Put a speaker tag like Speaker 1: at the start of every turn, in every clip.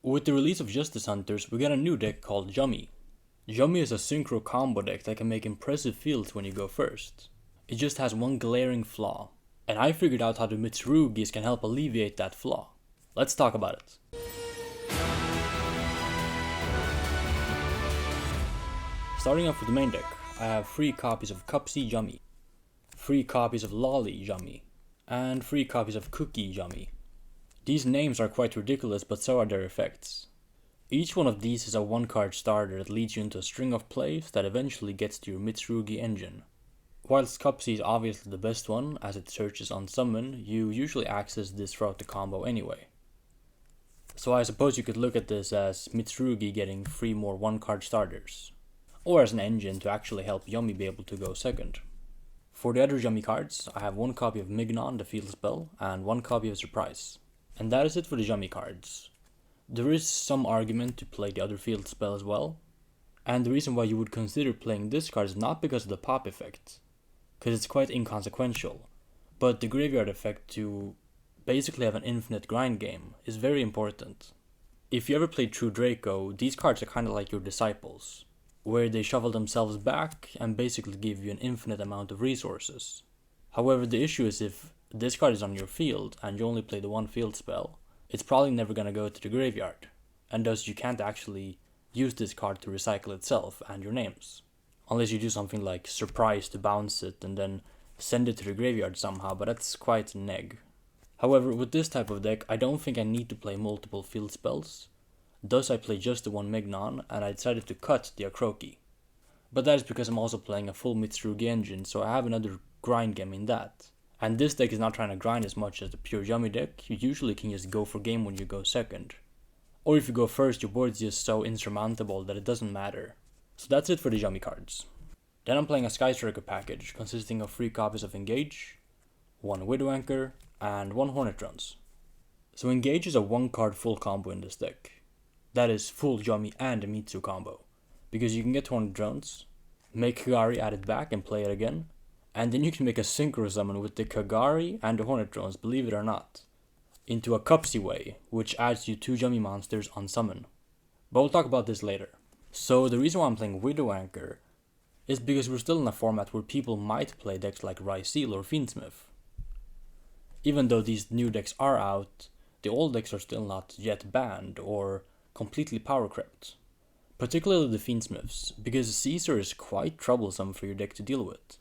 Speaker 1: With the release of Justice Hunters, we got a new deck called Yummy. Yummy is a synchro combo deck that can make impressive fields when you go first. It just has one glaring flaw, and I figured out how the Mitsurugis can help alleviate that flaw. Let's talk about it. Starting off with the main deck, I have 3 copies of Cupsy Yummy, 3 copies of Lolly Yummy, and 3 copies of Cookie Yummy. These names are quite ridiculous, but so are their effects. Each one of these is a 1-card starter that leads you into a string of plays that eventually gets to your Mitsurugi engine. Whilst Cupsy is obviously the best one, as it searches on summon, you usually access this throughout the combo anyway. So I suppose you could look at this as Mitsurugi getting 3 more 1-card starters, or as an engine to actually help Yummy be able to go second. For the other Yummy cards, I have 1 copy of Mignon, the field spell, and 1 copy of Surprise. And that is it for the Yummy cards. There is some argument to play the other field spell as well, and the reason why you would consider playing this card is not because of the pop effect, because it's quite inconsequential, but the graveyard effect to basically have an infinite grind game is very important. If you ever played True Draco, these cards are kind of like your disciples, where they shuffle themselves back and basically give you an infinite amount of resources. However, the issue is if this card is on your field and you only play the 1 field spell, it's probably never going to go to the graveyard, and thus you can't actually use this card to recycle itself and your names. Unless you do something like Surprise to bounce it and then send it to the graveyard somehow, but that's quite neg. However, with this type of deck, I don't think I need to play multiple field spells. Thus I play just the 1 Mignon, and I decided to cut the Akroki. But that is because I'm also playing a full Mitsurugi engine, so I have another grind game in that. And this deck is not trying to grind as much as the pure Yummy deck. You usually can just go for game when you go second. Or if you go first, your board is just so insurmountable that it doesn't matter. So that's it for the Yummy cards. Then I'm playing a Sky Striker package consisting of 3 copies of Engage, 1 Widow Anchor, and 1 Hornet Drones. So Engage is a 1-card full combo in this deck. That is full Yummy and a Mitsu combo, because you can get Hornet Drones, make Kagari, add it back and play it again, and then you can make a synchro summon with the Kagari and the Hornet Drones, believe it or not, into a Cupsy way, which adds you 2 Yummy monsters on summon. But we'll talk about this later. So the reason why I'm playing Widow Anchor is because we're still in a format where people might play decks like Ryseal or Fiendsmith. Even though these new decks are out, the old decks are still not yet banned or completely power crept, particularly the Fiendsmiths, because Caesar is quite troublesome for your deck to deal with.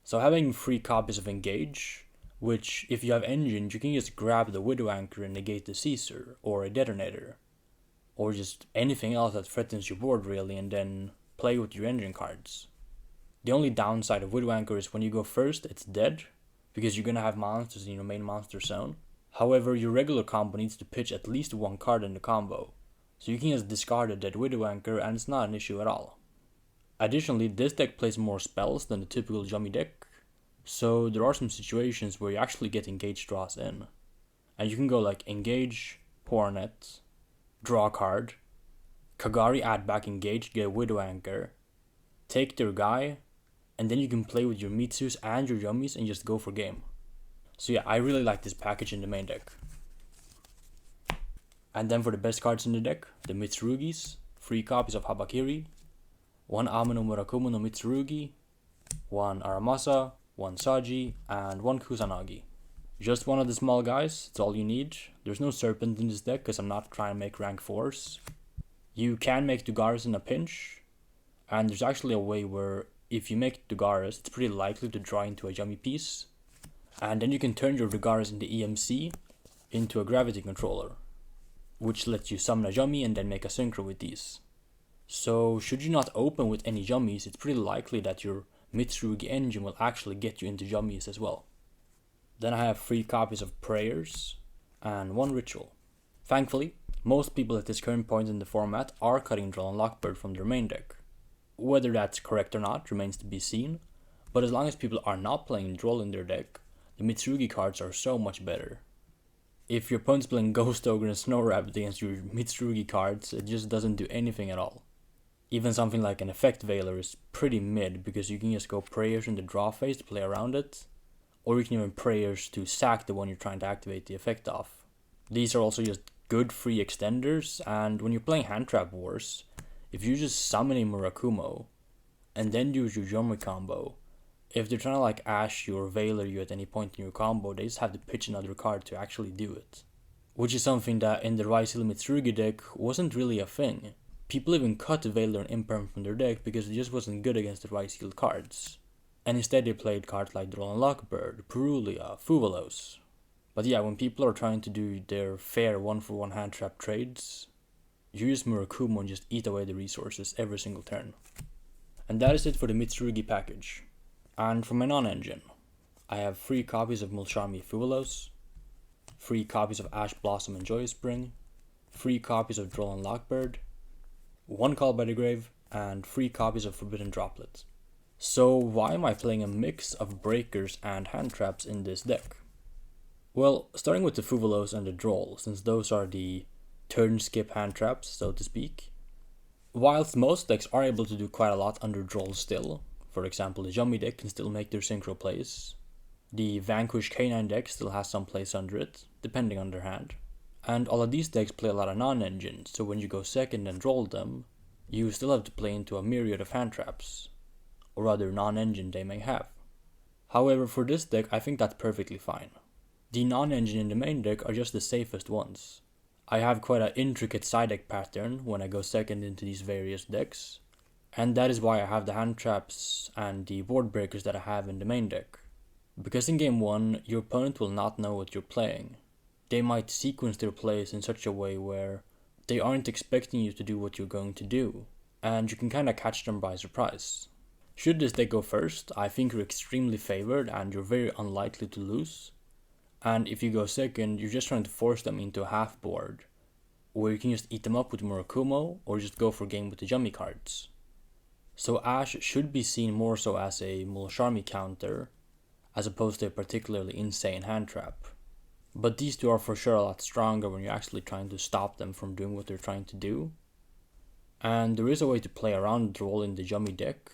Speaker 1: So having 3 copies of Engage, which if you have Engine, you can just grab the Widow Anchor and negate the Caesar, or a Detonator, or just anything else that threatens your board really, and then play with your Engine cards. The only downside of Widow Anchor is when you go first, it's dead, because you're gonna have monsters in your main monster zone. However, your regular combo needs to pitch at least 1 card in the combo, so you can just discard a dead Widow Anchor and it's not an issue at all. Additionally, this deck plays more spells than the typical Yummy deck, so there are some situations where you actually get Engage draws in. And you can go like Engage, Hornet, draw a card, Kagari add back Engage, get a Widow Anchor, take their guy, and then you can play with your Mitsus and your Yummies and just go for game. So yeah, I really like this package in the main deck. And then for the best cards in the deck, the Mitsurugis, 3 copies of Habakiri, 1 Ame no Murakumo no Mitsurugi, 1 Aramasa, 1 Saji, and 1 Kusanagi. Just 1 of the small guys, it's all you need. There's no Serpent in this deck because I'm not trying to make rank 4s. You can make Dugaris in a pinch, and there's actually a way where if you make Dugaris, it's pretty likely to draw into a Yummy piece, and then you can turn your Dugaris into EMC into a Gravity Controller, which lets you summon a Yummy and then make a synchro with these. So should you not open with any Yummies, it's pretty likely that your Mitsurugi engine will actually get you into Yummies as well. Then I have 3 copies of Prayers and 1 Ritual. Thankfully, most people at this current point in the format are cutting Droll and Lockbird from their main deck. Whether that's correct or not remains to be seen, but as long as people are not playing Droll in their deck, the Mitsurugi cards are so much better. If your opponent's playing Ghost Ogre and Snow Rabbit against your Mitsurugi cards, it just doesn't do anything at all. Even something like an Effect Veiler is pretty mid, because you can just go Prayers in the draw phase to play around it, or you can even Prayers to sack the one you're trying to activate the effect off. These are also just good free extenders, and when you're playing Hand Trap Wars, if you just summon a Murakumo and then use your Yomi combo, if they're trying to like Ash you or Veiler you at any point in your combo, they just have to pitch another card to actually do it. Which is something that in the Rice Hill Mitsurugi deck wasn't really a thing. People even cut Veiler and Imperm from their deck because it just wasn't good against the Rice Hill cards. And instead they played cards like Droll and Lockbird, Perulia, Fuvalos. But yeah, when people are trying to do their fair 1-for-1 hand trap trades, you use Murakumo and just eat away the resources every single turn. And that is it for the Mitsurugi package. And for my non-engine, I have 3 copies of Mulcharmy Fuvalos, 3 copies of Ash Blossom and Joyous Spring, 3 copies of Droll and Lockbird, 1 Call by the Grave, and 3 copies of Forbidden Droplet. So why am I playing a mix of breakers and hand traps in this deck? Well, starting with the Fuvalos and the Droll, since those are the turn skip hand traps, so to speak. Whilst most decks are able to do quite a lot under Droll still, for example the Yummy deck can still make their synchro plays, the Vanquish Canine deck still has some plays under it, depending on their hand, and all of these decks play a lot of non-engines, so when you go second and Droll them, you still have to play into a myriad of hand traps, or other non-engine they may have. However, for this deck I think that's perfectly fine. The non-engine in the main deck are just the safest ones. I have quite an intricate side deck pattern when I go second into these various decks, and that is why I have the hand traps and the board breakers that I have in the main deck. Because in game 1, your opponent will not know what you're playing. They might sequence their plays in such a way where they aren't expecting you to do what you're going to do, and you can kinda catch them by surprise. Should this deck go first, I think you're extremely favored and you're very unlikely to lose. And if you go second, you're just trying to force them into a half board, where you can just eat them up with Murakumo, or just go for game with the Yummy cards. So Ash should be seen more so as a Mulcharmy counter, as opposed to a particularly insane hand trap. But these two are for sure a lot stronger when you're actually trying to stop them from doing what they're trying to do. And there is a way to play around Droll in the Yummy deck,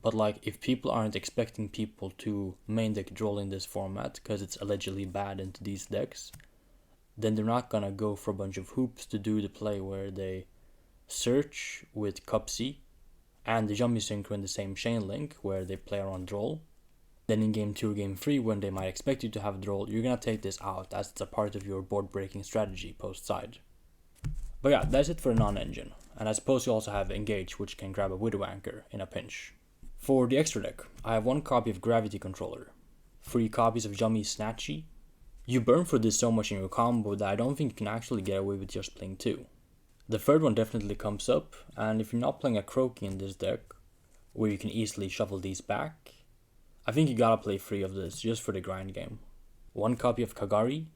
Speaker 1: but like if people aren't expecting people to main deck Droll in this format because it's allegedly bad into these decks, then they're not gonna go for a bunch of hoops to do the play where they search with Cupsy and the Yummy synchro in the same chain link where they play around Droll. Then in game 2 or game 3 when they might expect you to have Droll, you're gonna take this out as it's a part of your board breaking strategy post side. But yeah, that's it for non-engine, and I suppose you also have Engage, which can grab a Widow Anchor in a pinch. For the extra deck, I have 1 copy of Gravity Controller, 3 copies of Yummy Snatchy. You burn for this so much in your combo that I don't think you can actually get away with just playing 2. The third one definitely comes up, and if you're not playing a Croaky in this deck, where you can easily shuffle these back, I think you gotta play 3 of this just for the grind game. 1 copy of Kagari,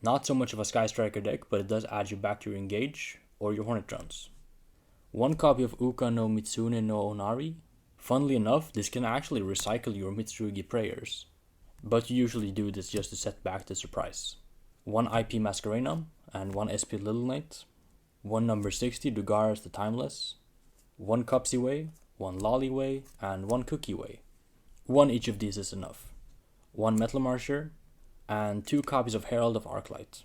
Speaker 1: not so much of a Sky Striker deck, but it does add you back to your Engage or your Hornet Drones. 1 copy of Uka no Mitsune no Onari. Funnily enough, this can actually recycle your Mitsurugi prayers, but you usually do this just to set back the surprise. 1 IP Masquerena and 1 SP Little Knight. 1 number 60 Dugaras the Timeless. 1 Cupsy Way, 1 Lolly Way, and 1 Cookie Way. 1 each of these is enough. 1 Metal Marsher, and 2 copies of Herald of Arclight.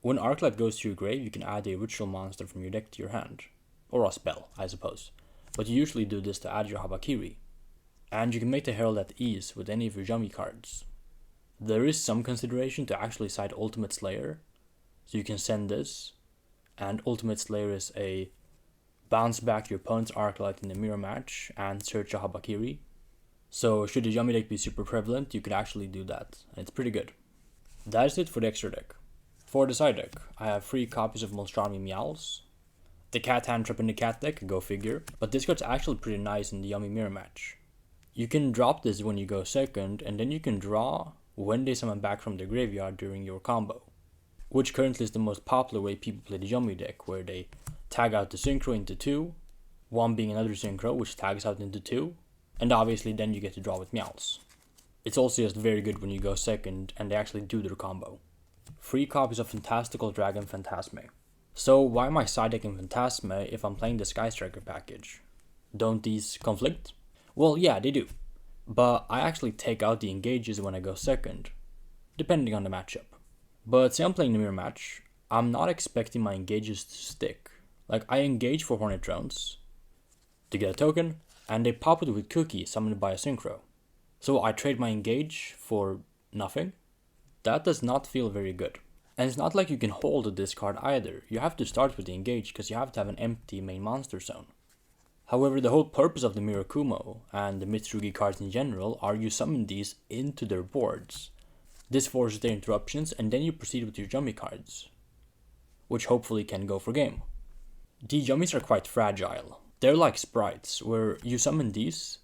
Speaker 1: When Arclight goes to your grave, you can add a ritual monster from your deck to your hand. Or a spell, I suppose. But you usually do this to add your Habakiri. And you can make the Herald at ease with any of your Yummy cards. There is some consideration to actually side Ultimate Slayer, so you can send this, and Ultimate Slayer is a bounce back your opponent's Arclight in the mirror match and search a Habakiri. So should the Yummy deck be super prevalent, you could actually do that, and it's pretty good. That is it for the extra deck. For the side deck, I have 3 copies of Mulcharmy Meows. The cat hand trap in the cat deck, go figure, but this card's actually pretty nice in the Yummy mirror match. You can drop this when you go second, and then you can draw when they summon back from the graveyard during your combo, which currently is the most popular way people play the Yummy deck, where they tag out the synchro into 2, 1 being another synchro which tags out into 2, and obviously then you get to draw with Meows. It's also just very good when you go second and they actually do their combo. 3 copies of Fantastical Dragon Phantasme. So why am I side decking Phantasme if I'm playing the Sky Striker package? Don't these conflict? Well, yeah, they do. But I actually take out the engages when I go second, depending on the matchup. But say I'm playing the mirror match, I'm not expecting my engages to stick. Like, I engage for Hornet Drones to get a token, and they pop it with Cookie summoned by a Synchro. So I trade my engage for nothing? That does not feel very good. And it's not like you can hold a discard either. You have to start with the engage because you have to have an empty main monster zone. However, the whole purpose of the Mirakumo and the Mitsurugi cards in general are you summon these into their boards. This forces their interruptions, and then you proceed with your Jummy cards, which hopefully can go for game. The Jummies are quite fragile. They're like sprites, where you summon these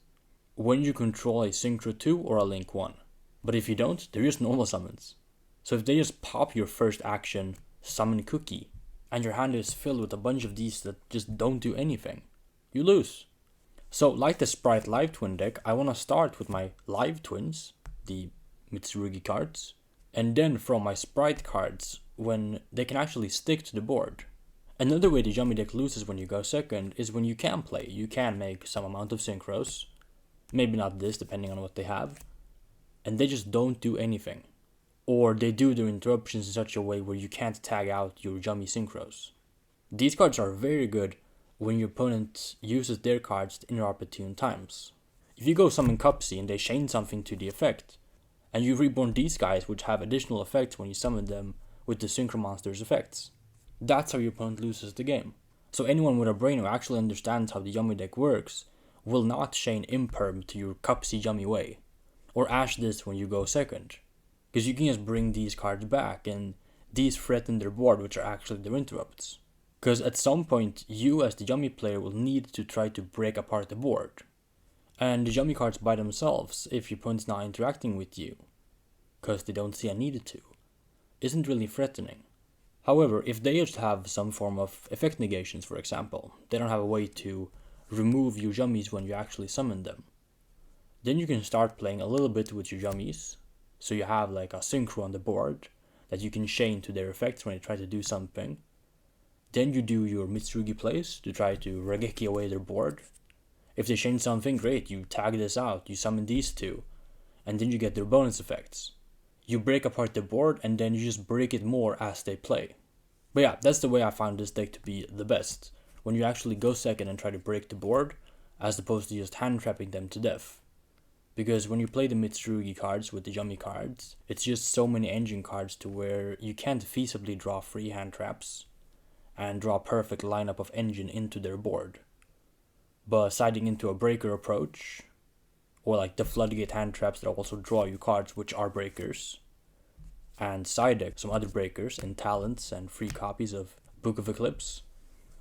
Speaker 1: when you control a Synchro 2 or a Link 1. But if you don't, they're just normal summons. So if they just pop your first action, summon Cookie, and your hand is filled with a bunch of these that just don't do anything, you lose. So like the Sprite Live Twin deck, I want to start with my Live Twins, the Mitsurugi cards, and then from my Sprite cards when they can actually stick to the board. Another way the Yummy deck loses when you go second is when you can play. You can make some amount of Synchros, maybe not this depending on what they have, and they just don't do anything. Or they do their interruptions in such a way where you can't tag out your Yummy Synchros. These cards are very good when your opponent uses their cards to interrupt opportune times. If you go summon Cupsy and they chain something to the effect, and you reborn these guys which have additional effects when you summon them with the Synchro Monster's effects, that's how your opponent loses the game. So anyone with a brain who actually understands how the Yummy deck works will not chain Imperm to your Cupsy Yummy way, or Ash this when you go second, because you can just bring these cards back and these threaten their board, which are actually their interrupts. Because at some point, you as the Yummy player will need to try to break apart the board. And the Yummy cards by themselves, if your opponent's not interacting with you, because they don't see a need to, isn't really threatening. However, if they just have some form of effect negations, for example, they don't have a way to remove your Yummies when you actually summon them, then you can start playing a little bit with your Yummies, so you have like a Synchro on the board that you can chain to their effects when they try to do something. Then you do your Mitsurugi plays to try to Raigeki away their board. If they change something, great, you tag this out, you summon these two, and then you get their bonus effects. You break apart the board and then you just break it more as they play. But yeah, that's the way I found this deck to be the best, when you actually go second and try to break the board, as opposed to just hand trapping them to death. Because when you play the Mitsurugi cards with the Yummy cards, it's just so many engine cards to where you can't feasibly draw free hand traps and draw a perfect lineup of engine into their board. But siding into a breaker approach, or like the floodgate hand traps that also draw you cards which are breakers, and side deck some other breakers in talents and free copies of Book of Eclipse,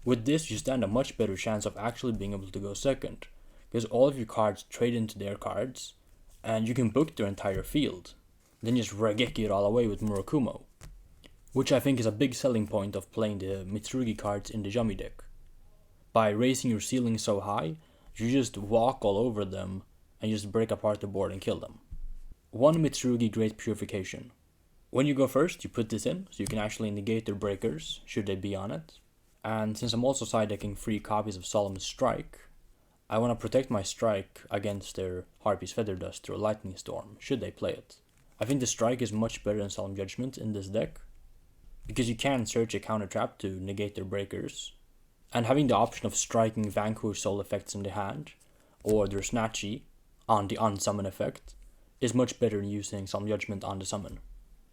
Speaker 1: with this you stand a much better chance of actually being able to go second, because all of your cards trade into their cards, and you can book their entire field, then just Raigeki it all away with Murakumo, which I think is a big selling point of playing the Mitsurugi cards in the Yummy deck. By raising your ceiling so high, you just walk all over them and just break apart the board and kill them. One Mitsurugi Great Purification. When you go first, you put this in, so you can actually negate their breakers, should they be on it. And since I'm also side decking 3 copies of Solemn Strike, I want to protect my strike against their Harpy's Feather Dust or Lightning Storm, should they play it. I think the strike is much better than Solemn Judgment in this deck, because you can search a counter trap to negate their breakers, and having the option of striking Vanquish Soul effects in the hand, or their Snatchy on the unsummon effect, is much better than using Solemn Judgment on the summon.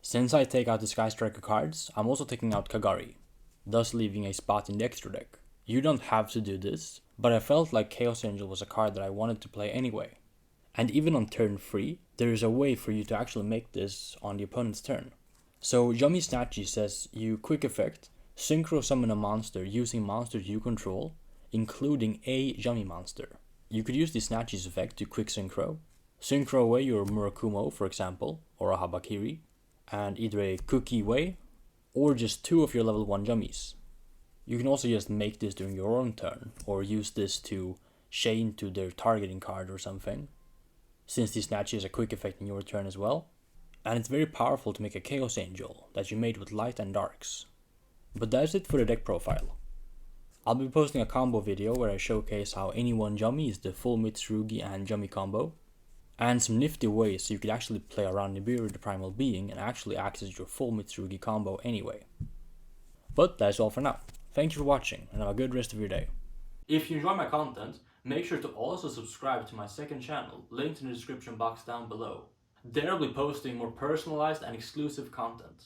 Speaker 1: Since I take out the Sky Striker cards, I'm also taking out Kagari, thus leaving a spot in the extra deck. You don't have to do this, but I felt like Chaos Angel was a card that I wanted to play anyway. And even on turn 3, there is a way for you to actually make this on the opponent's turn. So Yummy Snatchy says you quick effect, Synchro summon a monster using monsters you control, including a Yummy monster. You could use the Snatchy's effect to quick synchro away your Murakumo, for example, or a Habakiri, and either a Cookie way, or just 2 of your level 1 Yummies. You can also just make this during your own turn, or use this to chain to their targeting card or something, since the Snatchy is a quick effect in your turn as well. And it's very powerful to make a Chaos Angel that you made with Light and Darks. But that's it for the deck profile. I'll be posting a combo video where I showcase how any one Yummy is the full Mitsurugi and Yummy combo, and some nifty ways so you could actually play around Nibiru the Primal Being and actually access your full Mitsurugi combo anyway. But that's all for now. Thank you for watching, and have a good rest of your day. If you enjoy my content, make sure to also subscribe to my second channel, linked in the description box down below. There I'll be posting more personalized and exclusive content.